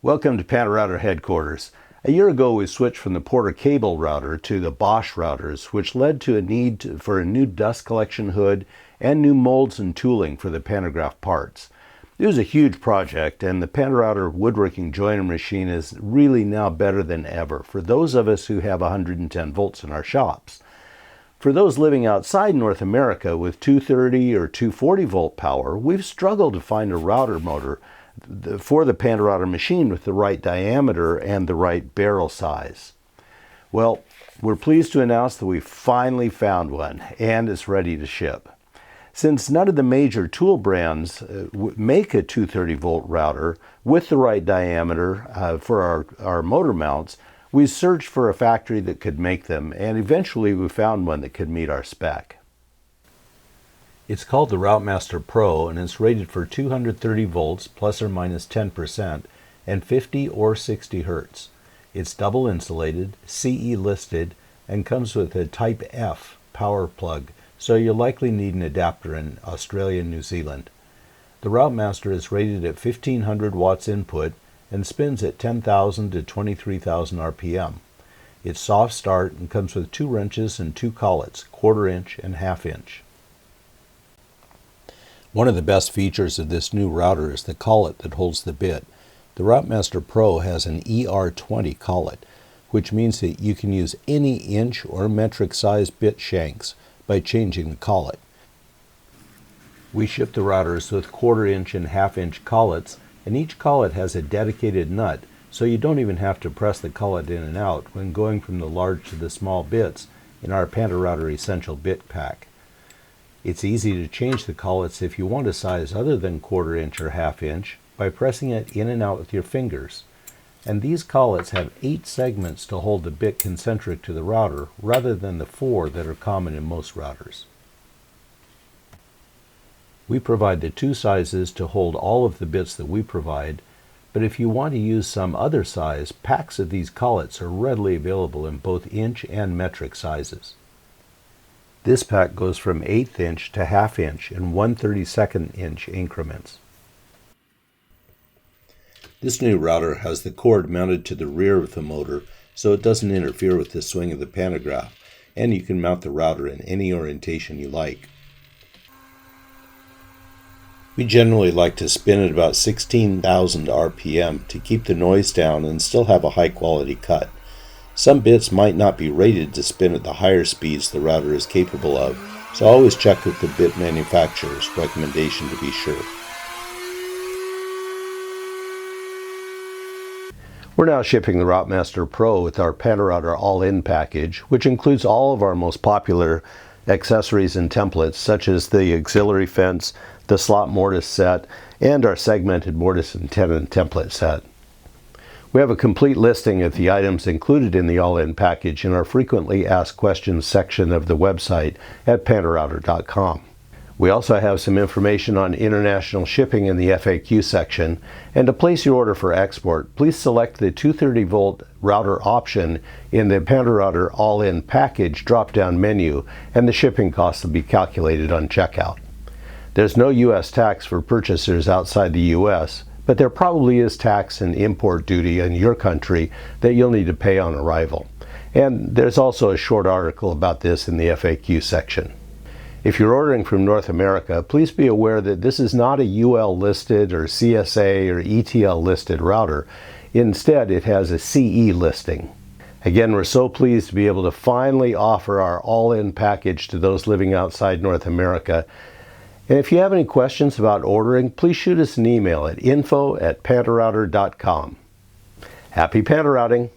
Welcome to PantoRouter headquarters. A year ago we switched from the Porter cable router to the Bosch routers, which led to a need for a new dust collection hood and new molds and tooling for the pantograph parts. It was a huge project, and the PantoRouter woodworking joinery machine is really now better than ever for those of us who have 110 volts in our shops. For those living outside North America with 230 or 240 volt power, we've struggled to find a router motor for the PantoRouter machine with the right diameter and the right barrel size. Well, we're pleased to announce that we finally found one and it's ready to ship. Since none of the major tool brands make a 230 volt router with the right diameter for our motor mounts, we searched for a factory that could make them, and eventually we found one that could meet our spec. It's called the RoutMaster Pro, and it's rated for 230 volts plus or minus 10% and 50 or 60 hertz. It's double insulated, CE listed, and comes with a Type F power plug, so you'll likely need an adapter in Australia and New Zealand. The RoutMaster is rated at 1500 watts input and spins at 10,000 to 23,000 RPM. It's soft start and comes with 2 wrenches and 2 collets, 1/4 inch and 1/2 inch. One of the best features of this new router is the collet that holds the bit. The RoutMaster Pro has an ER20 collet, which means that you can use any inch or metric size bit shanks by changing the collet. We ship the routers with 1/4 inch and 1/2 inch collets, and each collet has a dedicated nut, so you don't even have to press the collet in and out when going from the large to the small bits in our PantoRouter Essential Bit Pack. It's easy to change the collets if you want a size other than 1/4 inch or 1/2 inch by pressing it in and out with your fingers. And these collets have 8 segments to hold the bit concentric to the router rather than the 4 that are common in most routers. We provide the 2 sizes to hold all of the bits that we provide, but if you want to use some other size, packs of these collets are readily available in both inch and metric sizes. This pack goes from 1/8 inch to 1/2 inch in 1/32 inch increments. This new router has the cord mounted to the rear of the motor so it doesn't interfere with the swing of the pantograph, and you can mount the router in any orientation you like. We generally like to spin at about 16,000 RPM to keep the noise down and still have a high quality cut. Some bits might not be rated to spin at the higher speeds the router is capable of, so always check with the bit manufacturer's recommendation to be sure. We're now shipping the RoutMaster Pro with our PantoRouter All-In package, which includes all of our most popular accessories and templates, such as the auxiliary fence, the slot mortise set, and our segmented mortise and tenon template set. We have a complete listing of the items included in the All-In package in our frequently asked questions section of the website at PantoRouter.com. We also have some information on international shipping in the FAQ section, and to place your order for export, please select the 230 volt router option in the PantoRouter All-In package drop-down menu, and the shipping costs will be calculated on checkout. There's no U.S. tax for purchasers outside the U.S., but there probably is tax and import duty in your country that you'll need to pay on arrival. And there's also a short article about this in the FAQ section. If you're ordering from North America, please be aware that this is not a UL listed or CSA or ETL listed router. Instead, it has a CE listing. Again, we're so pleased to be able to finally offer our all-in package to those living outside North America. And if you have any questions about ordering, please shoot us an email at info@pantorouter.com. Happy pantorouting!